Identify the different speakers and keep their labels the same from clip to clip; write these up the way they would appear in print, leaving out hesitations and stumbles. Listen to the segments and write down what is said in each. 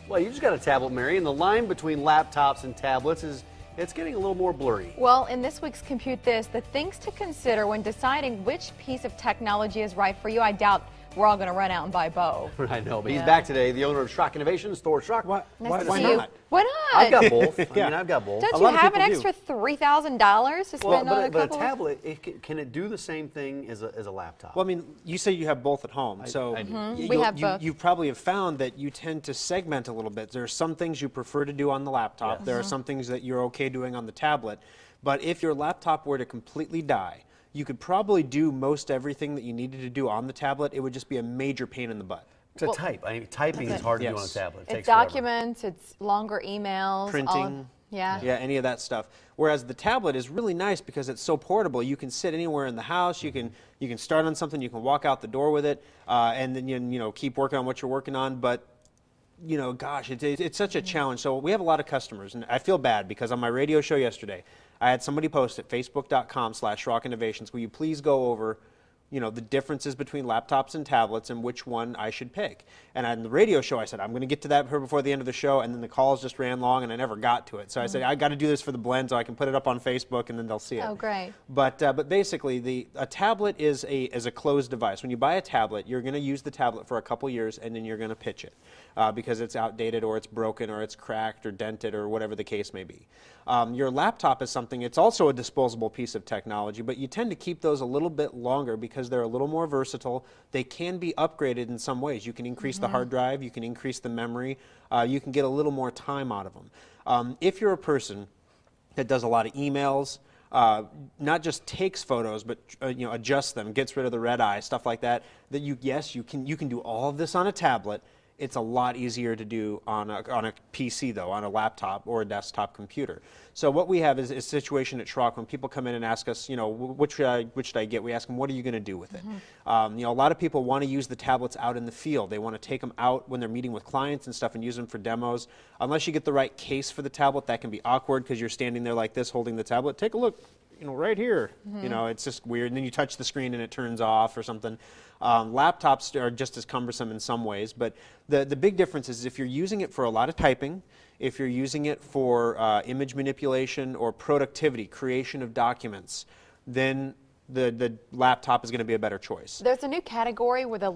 Speaker 1: Well, you just got a tablet, Mary, and the line between laptops and tablets it's getting a little more blurry.
Speaker 2: Well, in this week's Compute This, the things to consider when deciding which piece of technology is right for you. I doubt we're all going to run out and buy both.
Speaker 1: I know, but he's back today, the owner of Schrock Innovations, Thor Schrock.
Speaker 2: Nice to
Speaker 3: why
Speaker 2: see you.
Speaker 3: not?
Speaker 2: Why not?
Speaker 1: I've got both. I mean, I've got both.
Speaker 2: Don't
Speaker 3: A
Speaker 2: you
Speaker 3: lot of
Speaker 2: have an
Speaker 3: people
Speaker 2: extra $3,000 to spend on a
Speaker 1: but a
Speaker 2: couple?
Speaker 1: tablet, can it do the same thing as a laptop?
Speaker 3: Well, I mean, you say you have both at home, so
Speaker 1: I do.
Speaker 2: We have both.
Speaker 3: You probably have found that you tend to segment a little bit. There are some things you prefer to do on the laptop.
Speaker 1: Yes.
Speaker 3: There are some things that you're okay doing on the tablet. But if your laptop were to completely die, you could probably do most everything that you needed to do on the tablet. It would just be a major pain in the butt.
Speaker 1: To type. I mean, typing is hard to do on a tablet. It
Speaker 2: It's
Speaker 1: takes forever.
Speaker 2: documents, it's longer emails.
Speaker 3: Printing.
Speaker 2: Yeah.
Speaker 3: Yeah, any of that stuff. Whereas the tablet is really nice because it's so portable. You can sit anywhere in the house. You can start on something. You can walk out the door with it, and then you know keep working on what you're working on. But you know, gosh, it's such a challenge. So we have a lot of customers, and I feel bad because on my radio show yesterday, I had somebody post at facebook.com/Schrock Innovations. Will you please go over, you know, the differences between laptops and tablets and which one I should pick? And on the radio show, I said, I'm going to get to that before the end of the show, and then the calls just ran long, and I never got to it. So I said, I got to do this for the blend so I can put it up on Facebook, and then they'll see it.
Speaker 2: Oh, great.
Speaker 3: But basically, a tablet is a closed device. When you buy a tablet, you're going to use the tablet for a couple years, and then you're going to pitch it because it's outdated or it's broken or it's cracked or dented or whatever the case may be. Your laptop is something, it's also a disposable piece of technology, but you tend to keep those a little bit longer because they're a little more versatile. They can be upgraded in some ways. You can increase the hard drive, you can increase the memory, you can get a little more time out of them. If you're a person that does a lot of emails, not just takes photos, but you know, adjusts them, gets rid of the red eye, stuff like that, you can do all of this on a tablet. It's a lot easier to do on a PC, though, on a laptop or a desktop computer. So what we have is a situation at Schrock when people come in and ask us, you know, which should I get? We ask them, what are you going to do with it? You know, a lot of people want to use the tablets out in the field. They want to take them out when they're meeting with clients and stuff and use them for demos. Unless you get the right case for the tablet, that can be awkward because you're standing there like this holding the tablet. Take a look. You know, right here, you know, it's just weird. And then you touch the screen and it turns off or something. Laptops are just as cumbersome in some ways, but the big difference is if you're using it for a lot of typing, if you're using it for image manipulation or productivity, creation of documents, then the laptop is going to be a better choice.
Speaker 2: There's a new category where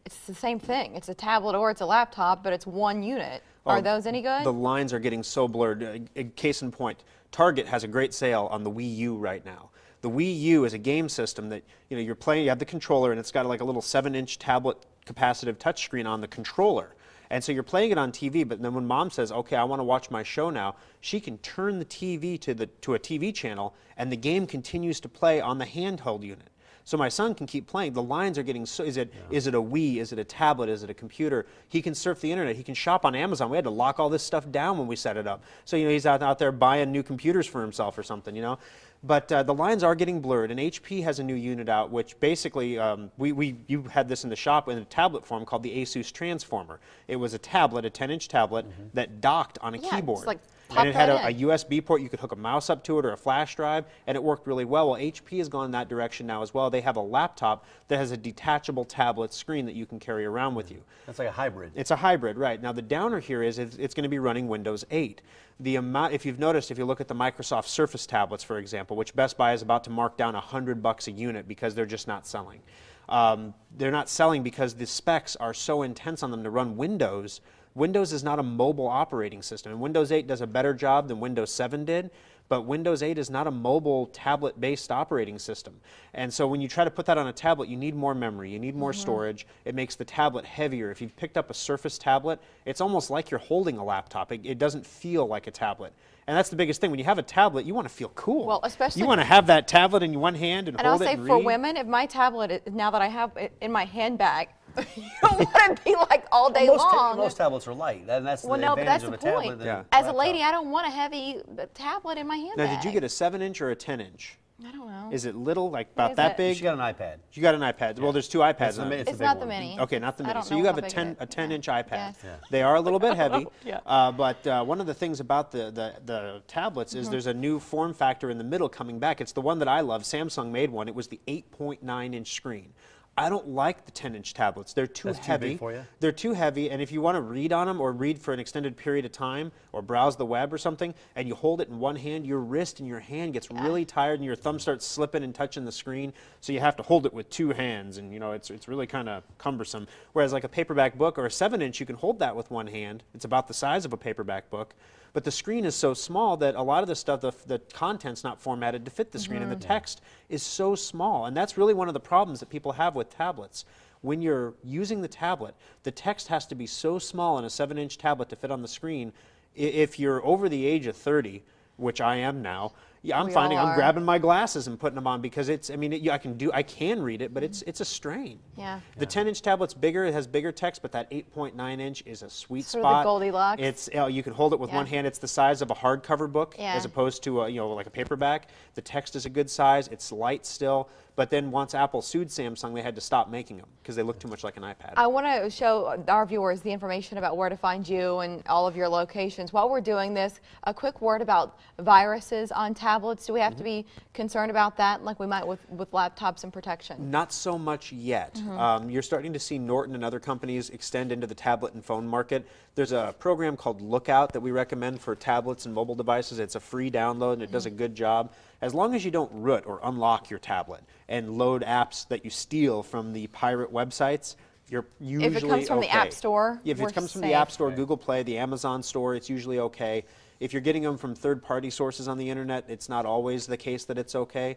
Speaker 2: it's the same thing. It's a tablet or it's a laptop, but it's one unit. Are those any good?
Speaker 3: The lines are getting so blurred. Case in point, Target has a great sale on the Wii U right now. The Wii U is a game system that, you know, you're playing, you have the controller, and it's got like a little 7-inch tablet capacitive touchscreen on the controller. And so you're playing it on TV, but then when mom says, okay, I want to watch my show now, she can turn the TV to a TV channel, and the game continues to play on the handheld unit. So my son can keep playing. The lines are getting so, is it a Wii, is it a tablet, is it a computer? He can surf the internet, he can shop on Amazon. We had to lock all this stuff down when we set it up. So, you know, he's out there buying new computers for himself or something, you know. But the lines are getting blurred, and HP has a new unit out, which basically, you had this in the shop in a tablet form called the Asus Transformer. It was a tablet, a 10-inch tablet that docked on a keyboard.
Speaker 2: Just like
Speaker 3: and it had a USB port. You could hook a mouse up to it or a flash drive, and it worked really well. Well, HP has gone in that direction now as well. They have a laptop that has a detachable tablet screen that you can carry around with you.
Speaker 1: That's like a hybrid.
Speaker 3: It's a hybrid, right. Now, the downer here is it's going to be running Windows 8. The amount, if you've noticed, if you look at the Microsoft Surface tablets, for example, which Best Buy is about to mark down $100 a unit because they're just not selling. They're not selling because the specs are so intense on them to run Windows. Windows is not a mobile operating system, and Windows 8 does a better job than Windows 7 did, but Windows 8 is not a mobile tablet-based operating system. And so when you try to put that on a tablet, you need more memory, you need more storage. It makes the tablet heavier. If you've picked up a Surface tablet, it's almost like you're holding a laptop. It doesn't feel like a tablet. And that's the biggest thing. When you have a tablet, you want to feel cool.
Speaker 2: Well, especially,
Speaker 3: you want to have that tablet in one hand and hold it and read.
Speaker 2: And I'll say for women, if my tablet, now that I have it in my handbag, you don't want to be like all day long.
Speaker 1: Most tablets are light, and that's the
Speaker 2: Well, no, but
Speaker 1: advantage
Speaker 2: that's
Speaker 1: of a
Speaker 2: the point.
Speaker 1: tablet. than
Speaker 2: As a
Speaker 1: laptop.
Speaker 2: lady, I don't want a heavy tablet in my handbag.
Speaker 3: Now, did you get a 7-inch or a 10-inch?
Speaker 2: I don't know.
Speaker 3: Is it little, like about
Speaker 2: is
Speaker 3: that
Speaker 2: it?
Speaker 3: big?
Speaker 1: She got an iPad.
Speaker 3: You got an iPad. Well, there's two iPads.
Speaker 1: the mi-
Speaker 2: It's
Speaker 1: big
Speaker 2: not
Speaker 1: one.
Speaker 2: the mini.
Speaker 3: Okay, not the
Speaker 2: I
Speaker 3: mini.
Speaker 2: don't
Speaker 3: So
Speaker 2: know
Speaker 3: you have
Speaker 2: how
Speaker 3: a
Speaker 2: big
Speaker 3: 10
Speaker 2: it is.
Speaker 3: a 10-inch iPad.
Speaker 2: Yes.
Speaker 1: Yeah.
Speaker 3: They are a little bit heavy.
Speaker 2: Yeah.
Speaker 3: But one of the things about the tablets is there's a new form factor in the middle coming back. It's the one that I love. Samsung made one. It was the 8.9-inch screen. I don't like the 10-inch tablets. They're too
Speaker 1: That's too
Speaker 3: heavy.
Speaker 1: big for you?
Speaker 3: They're too heavy, and if you want to read on them or read for an extended period of time or browse the web or something, and you hold it in one hand, your wrist and your hand gets really tired, and your thumb starts slipping and touching the screen, so you have to hold it with two hands, and it's really kind of cumbersome. Whereas like a paperback book or a 7-inch, you can hold that with one hand. It's about the size of a paperback book. But the screen is so small that a lot of the stuff, the content's not formatted to fit the screen, and the text is so small. And that's really one of the problems that people have with tablets. When you're using the tablet, the text has to be so small in a 7-inch tablet to fit on the screen. If you're over the age of 30, which I am now, I'm finding I'm grabbing my glasses and putting them on because I can read it, but it's a strain.
Speaker 2: Yeah.
Speaker 3: The 10-inch tablet's bigger, it has bigger text, but that 8.9-inch is a sweet
Speaker 2: Sort
Speaker 3: spot.
Speaker 2: of the Goldilocks.
Speaker 3: It's you can hold it with one hand. It's the size of a hardcover book as opposed to like a paperback. The text is a good size. It's light still. But then once Apple sued Samsung, they had to stop making them because they look too much like an iPad.
Speaker 2: I want to show our viewers the information about where to find you and all of your locations. While we're doing this, a quick word about viruses on tablets. Do we have to be concerned about that like we might with laptops and protection?
Speaker 3: Not so much yet. You're starting to see Norton and other companies extend into the tablet and phone market. There's a program called Lookout that we recommend for tablets and mobile devices. It's a free download and it does a good job. As long as you don't root or unlock your tablet and load apps that you steal from the pirate websites, you're usually okay.
Speaker 2: If it comes from the App Store,
Speaker 3: if it comes from the App Store, Google Play, the Amazon Store, it's usually okay. If you're getting them from third-party sources on the internet, it's not always the case that it's okay.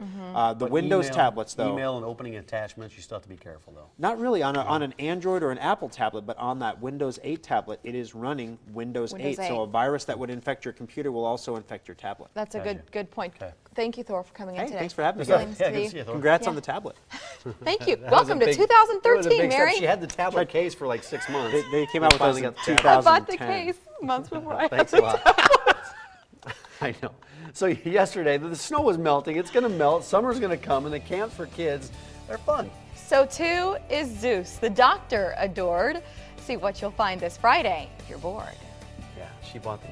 Speaker 3: The Windows tablets, though.
Speaker 1: Email and opening attachments, you still have to be careful, though.
Speaker 3: Not really on an Android or an Apple tablet, but on that Windows 8 tablet, it is running Windows 8. So a virus that would infect your computer will also infect your tablet.
Speaker 2: That's a good point.
Speaker 1: Okay.
Speaker 2: Thank you, Thor, for coming in
Speaker 3: Hey,
Speaker 2: today.
Speaker 3: thanks for having me.
Speaker 2: Feelings
Speaker 1: Yeah,
Speaker 2: to
Speaker 1: good
Speaker 2: you.
Speaker 1: to see you, Thor.
Speaker 3: Congrats on the tablet.
Speaker 2: Thank you.
Speaker 1: That was
Speaker 2: Welcome
Speaker 1: a
Speaker 2: to
Speaker 1: big- that was a
Speaker 2: 2013,
Speaker 1: big step.
Speaker 2: Mary.
Speaker 1: She had the tablet case for like 6 months.
Speaker 3: They came out with those
Speaker 1: finally
Speaker 3: in
Speaker 1: got the tablet.
Speaker 3: 2010.
Speaker 2: I bought the case months before I had
Speaker 1: Thanks a lot. I know. So yesterday, the snow was melting. It's going to melt. Summer's going to come, and the camps for kids, they're fun.
Speaker 2: So too is Zeus, the doctor adored. See what you'll find this Friday if you're bored.
Speaker 1: Yeah, she bought the